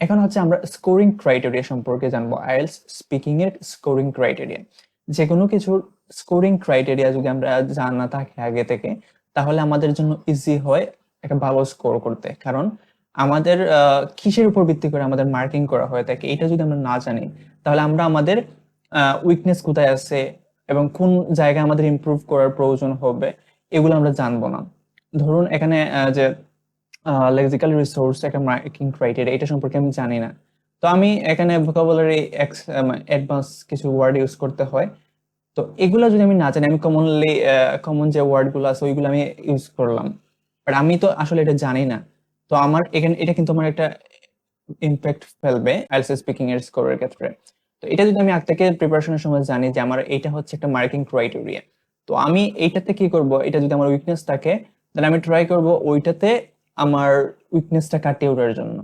এখন হচ্ছে আমরা স্কোরিং ক্রাইটেরিয়া সম্পর্কে জানবো। আইএলটিএস স্পিকিং এর স্কোরিং ক্রাইটেরিয়া, যে কোনো কিছুর স্কোরিং ক্রাইটেরিয়া যদি আমরা জানা থাকে আগে থেকে, তাহলে আমাদের জন্য ইজি হয় একটা ভালো স্কোর করতে। কারণ আমাদের কিসের উপর ভিত্তি করে আমাদের মার্কিং করা হয়ে থাকে এটা যদি আমরা না জানি, তাহলে আমরা আমাদের উইকনেস কোথায় আছে এবং কোন জায়গায় আমাদের ইমপ্রুভ করার প্রয়োজন হবে এগুলো আমরা জানবো না। ধরুন এখানে যে লেক্সিক্যাল রিসোর্স একটা মার্কিং ক্রাইটেরিয়া, এটা সম্পর্কে আমি জানি না। তো আমি এখানে ভোকাবুলারি অ্যাডভান্স কিছু ওয়ার্ড ইউজ করতে হয়। তো এগুলো যদি আমি না জানি, আমি কমন যে ওয়ার্ড গুলো আছে ওইগুলো আমি ইউজ করলাম, বাট আমি তো আসলে এটা জানি না। তো আমার এখানে এটা কিন্তু আমার একটা ইম্প্যাক্ট ফেলবে আইএলটিএস স্পিকিং এর স্কোরের ক্ষেত্রে। তো এটা যদি আমি আগ থেকে প্রিপারেশনের সময় জানি যে আমার এটা হচ্ছে একটা মার্কিং ক্রাইটেরিয়া, তো আমি এইটাতে কি করব, এটা যদি আমার উইকনেস থাকে তাহলে আমি ট্রাই করব ওইটাতে আমার উইকনেসটা কাটিয়ে ওঠার জন্য।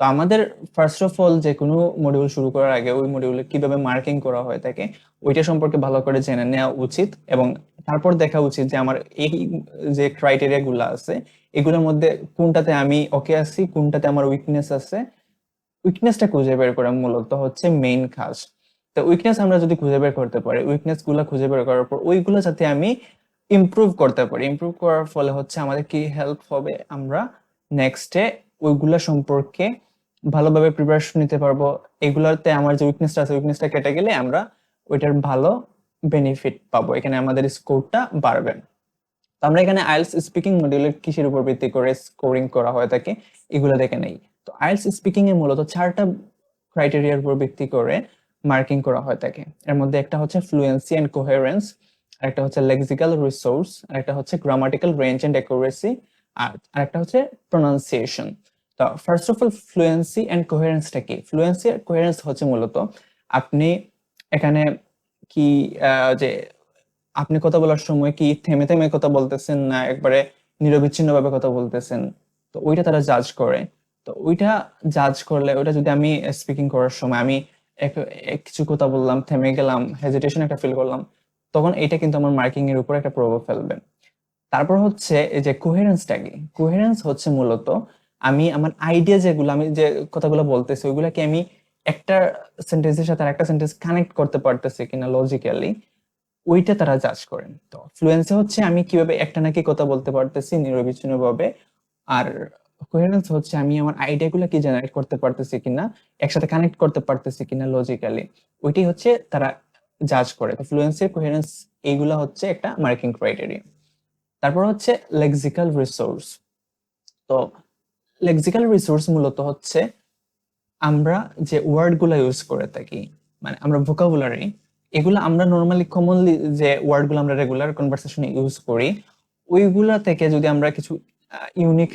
তো আমাদের ফার্স্ট অফ অল যে কোনো মডিউল শুরু করার আগে ওই মডিউলে কিভাবে মার্কিং করা হয় থাকে ওইটা সম্পর্কে ভালো করে জেনে নেওয়া উচিত, এবং তারপর দেখা উচিত যে আমার এই যে ক্রাইটেরিয়া গুলো আছে এগুলোর মধ্যে কোনটাতে আমি ওকে আছি, কোনটাতে আমার উইকনেস আছে। উইকনেসটা খুঁজে বের করা মূলত হচ্ছে মেইন কাজ। তো উইকনেস আমরা যদি খুঁজে বের করতে পারি, উইকনেস গুলা খুঁজে বের করার পর ওইগুলো যাতে আমি ইমপ্রুভ করতে পারি, ইমপ্রুভ করার ফলে হচ্ছে আমাদের কি হেল্প হবে, আমরা নেক্সটে ওইগুলা সম্পর্কে ভালোভাবে প্রিপারেশন নিতে পারবো। এগুলাতে আমার যে উইকনেসটা আছে উইকনেসটা কেটে গেলে আমরা ওইটার ভালো বেনিফিট পাবো, এখানে আমাদের স্কোরটা বাড়বে। তো আমরা এখানে আইএলটিএস স্পিকিং মডিউলের কিসের উপর ভিত্তি করে স্কোরিং করা হয়ে থাকে এগুলো দেখে নেই। তো আইএলটিএস স্পিকিং এ মূলত 4টা ক্রাইটেরিয়ার উপর ভিত্তি করে মার্কিং করা হয়ে থাকে। এর মধ্যে একটা হচ্ছে ফ্লুয়েন্সি এন্ড কোহেরেন্স, আরেকটা হচ্ছে লেক্সিক্যাল রিসোর্স, আরেকটা হচ্ছে গ্রামাটিক্যাল রেঞ্জ এন্ড অ্যাকুরেসি, আর আরেকটা হচ্ছে প্রোনাউন্সিয়েশন। তো first of all fluency and কোহেরেন্সটা কি? ফ্লুয়েন্সি আর কোহেরেন্স হচ্ছে মূলত আপনি এখানে কি যে আপনি কথা বলার সময় কি থেমে থেমে কথা বলতেছেন না একবারে নিরবিচ্ছিন্ন ভাবে কথা বলতেছেন, তো ওইটা তারা জাজ করে। তো ওইটা জাজ করলে ওইটা যদি আমি স্পিকিং করার সময় আমি কিছু কথা বললাম, থেমে গেলাম, হেজিটেশন একটা ফিল করলাম, তখন এটা কিন্তু আমার মার্কিং এর উপর একটা প্রভাব ফেলবে। তারপর হচ্ছে এই যে কোহেরেন্সটা কি? কোহেরেন্স হচ্ছে মূলত আমি আমার আইডিয়া যেগুলো আমি যে কথাগুলো বলতেছি ওইগুলাকে আমি একটা সেন্টেন্সের সাথে আরেকটা সেন্টেন্স কানেক্ট করতে পারতেছি কিনা লজিক্যালি, ওইটা তারা জাজ করেন। তো ফ্লুয়েন্সি হচ্ছে আমি কিভাবে একটা নাকি কথা বলতে পারতেছি নিরবিচ্ছিন্ন ভাবে, আর কোহেরেন্স হচ্ছে আমি আমার আইডিয়া গুলা কি জেনারেট করতে পারতেছি কিনা, একসাথে কানেক্ট করতে পারতেছি কিনা লজিক্যালি, ওইটাই হচ্ছে তারা জাজ করে। তো ফ্লুয়েন্সি কোহেরেন্স এইগুলা হচ্ছে একটা মার্কিং ক্রাইটেরিয়া। তারপর হচ্ছে লেক্সিক্যাল রিসোর্স। তো লেক্সিক্যাল রিসোর্স মূলত হচ্ছে আমরা যে ওয়ার্ড গুলা ইউজ করে থাকি, মানে আমরা ভোকাবুলারি, এগুলো আমরা নর্মালি কমনলি যে ওয়ার্ড গুলো আমরা রেগুলার কনভারসেশনে ইউজ করি ওইগুলা থেকে যদি আমরা কিছু ইউনিক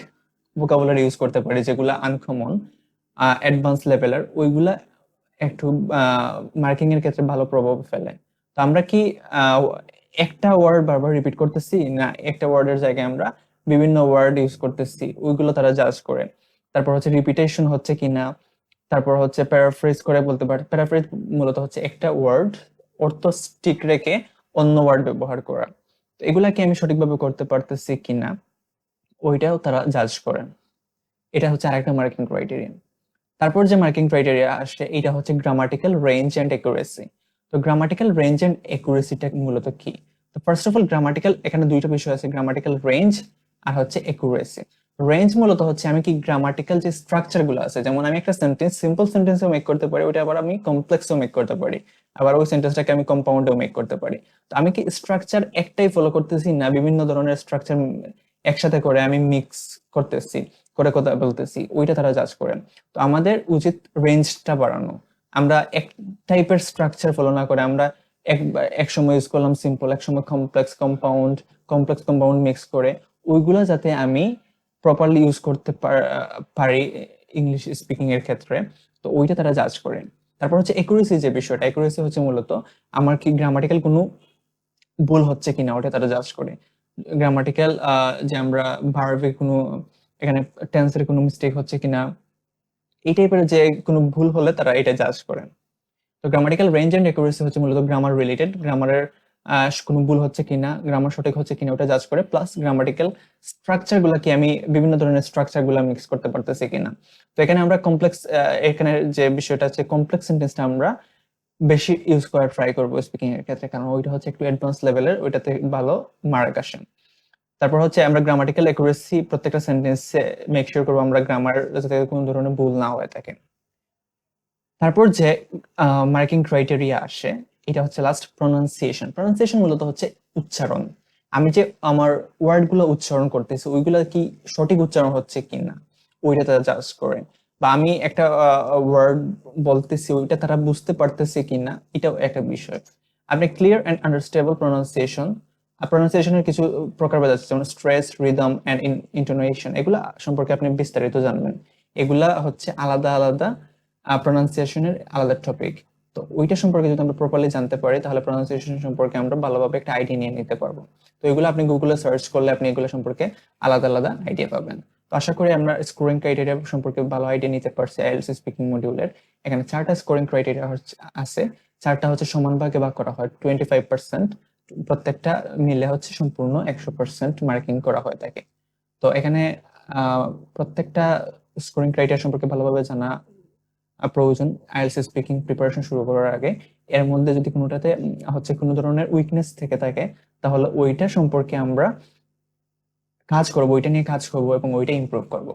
ভোকাবুলারি ইউজ করতে পারি যেগুলো আনকমন, অ্যাডভান্স লেভেলের, ওইগুলা একটু মার্কিং এর ক্ষেত্রে ভালো প্রভাব ফেলে। তো আমরা কি আহ, একটা ওয়ার্ড বারবার রিপিট করতেছি না একটা ওয়ার্ডের জায়গায় আমরা বিভিন্ন ওয়ার্ড ইউজ করতেছি, ওইগুলো তারা জাজ করে। তারপর হচ্ছে রিপিটেশন হচ্ছে কিনা, তারপর হচ্ছে প্যারাফ্রেজ করে বলতে পারে। প্যারাফ্রেজ মূলত হচ্ছে একটা ওয়ার্ড অর্থ স্টিক রেখে অন্য ওয়ার্ড ব্যবহার করা। তো এগুলা কি আমি সঠিকভাবে করতে পারতেছি কিনা ওইটাও তারা জাজ করেন। এটা হচ্ছে আরেকটা মার্কিং ক্রাইটেরিয়া। তারপর যে মার্কিং ক্রাইটেরিয়া আসে এটা হচ্ছে গ্রামাটিক্যাল রেঞ্জ এন্ড একুরেসি। তো গ্রামাটিক্যাল রেঞ্জ এন্ড একুরেসিটা মূলত কি? তো ফার্স্ট অফ অল গ্রামাটিক্যাল, এখানে দুইটা বিষয় আছে, গ্রামাটিক্যাল রেঞ্জ আর হচ্ছে একুরেসি। রেঞ্জ মূলত হচ্ছে আমি কি গ্রামাটিক্যাল যে স্ট্রাকচার গুলো আছে, যেমন আমি একটা সেন্টেন্স সিম্পল সেন্টেন্সও মেক করতে পারি, ওটা আবার আমি কমপ্লেক্সও মেক করতে পারি, আবার ওই সেন্টেন্সটাকে আমি কম্পাউন্ডও মেক করতে পারি। তো আমি কি স্ট্রাকচার একটাই ফলো করতেছি না বিভিন্ন ধরনের স্ট্রাকচার একসাথে করে আমি মিক্স করতেছি, করে কথা বলতেছি, ওইটা তারা জাজ করেন। তো আমাদের উচিত রেঞ্জটা বাড়ানো, আমরা এক টাইপের স্ট্রাকচার ফলো না করে আমরা এক সময় ইউজ করলাম সিম্পল, এক সময় কমপ্লেক্স কম্পাউন্ড মিক্স করে ওইগুলা যাতে আমি প্রপারলি ইউজ করতে পারি ইংলিশ স্পিকিং এর ক্ষেত্রে, তো ওইটা তারা জাজ করেন। তারপর হচ্ছে একুরেসি, যে বিষয়টা একুরেসি হচ্ছে মূলত আমার কি গ্রামাটিক্যাল কোনো ভুল হচ্ছে কিনা ওটা তারা জাজ করে। গ্রামাটিক্যাল যে আমরা ভার্বে কোনো এখানে টেন্সের কোনো মিস্টেক হচ্ছে কিনা, এই টাইপের যে কোনো ভুল হলে তারা এটা জাজ করেন। তো গ্রামাটিক্যাল রেঞ্জ এন্ড একুরেসি হচ্ছে মূলত গ্রামার রিলেটেড, গ্রামারের কোনো ভুল হচ্ছে কিনা, গ্রামার সঠিক হচ্ছে কিনা ওটা জাজ করে, প্লাস গ্রামাটিক্যাল স্ট্রাকচার গুলা কি আমি বিভিন্ন ধরনের স্ট্রাকচার গুলা মিক্স করতে পারতেছি কিনা। তো এখানে আমরা কমপ্লেক্স, এখানে যে বিষয়টা আছে কমপ্লেক্স সেন্টেন্সটা আমরা বেশি ইউজ করার ট্রাই করবো স্পিকিং এর ক্ষেত্রে, কারণ ওইটা হচ্ছে একটু অ্যাডভান্স লেভেলের, ওইটাতে ভালো মার্ক আসে। তারপর হচ্ছে আমরা গ্রামাটিক্যাল অ্যাকুরেসি প্রত্যেকটা সেন্টেন্সে মেক শিওর করবো আমরা গ্রামার যাতে কোনো ধরনের ভুল না হয়ে থাকে। তারপর যে মার্কিং ক্রাইটেরিয়া আসে এটা হচ্ছে লাস্ট প্রনাউন্সিয়েশন। প্রনাউন্সিয়েশন মূলত হচ্ছে উচ্চারণ। আমি যে আমার ওয়ার্ডগুলো উচ্চারণ করতেছি ওইগুলো কি সঠিক উচ্চারণ হচ্ছে কিনা ওইটা তারা জাজ করে, বা আমি একটা ওয়ার্ড বলতেছি ওইটা তারা বুঝতে পারতেছে কিনা এটাও একটা বিষয়। আপনি ক্লিয়ার অ্যান্ড আন্ডারস্ট্যান্ডেবল প্রনাউন্সিয়েশন, প্রনাউন্সিয়েশনের কিছু প্রকারভেদ আছে যেমন স্ট্রেস, রিদম অ্যান্ড ইন্টোনেশন, এগুলা সম্পর্কে আপনি বিস্তারিত জানবেন। এগুলা হচ্ছে আলাদা আলাদা প্রনাউন্সিয়েশনের আলাদা টপিক। তো ওইটা সম্পর্কে যদি আমরা প্রপারলি জানতে পারি তাহলে প্রনাউন্সিয়েশন সম্পর্কে আমরা ভালোভাবে একটা আইডিয়া নিয়ে নিতে পারবো। তো এগুলো আপনি গুগলে সার্চ করলে আপনি এগুলো সম্পর্কে আলাদা আলাদা আইডিয়া পাবেন। তো আশা করি আমরা স্কোরিং ক্রাইটেরিয়া সম্পর্কে ভালো আইডিয়া নিতে পারছি আইএলটিএস স্পিকিং মডিউলের। এখানে 4টা স্কোরিং ক্রাইটেরিয়া আছে, 4টা হচ্ছে সমান ভাগে ভাগ করা হয় 25%, প্রত্যেকটা মিলে হচ্ছে সম্পূর্ণ 100% মার্কিং করা হয় থাকে। তো এখানে প্রত্যেকটা স্কোরিং ক্রাইটেরিয়া সম্পর্কে ভালোভাবে জানা প্রয়োজন আইএলটিএস স্পিকিং প্রিপারেশন শুরু করার আগে। এর মধ্যে যদি কোনোটাতে হচ্ছে কোনো ধরনের উইকনেস থেকে থাকে তাহলে ওইটা সম্পর্কে আমরা কাজ করবো, ওইটা নিয়ে কাজ করবো এবং ওইটা ইমপ্রুভ করবো।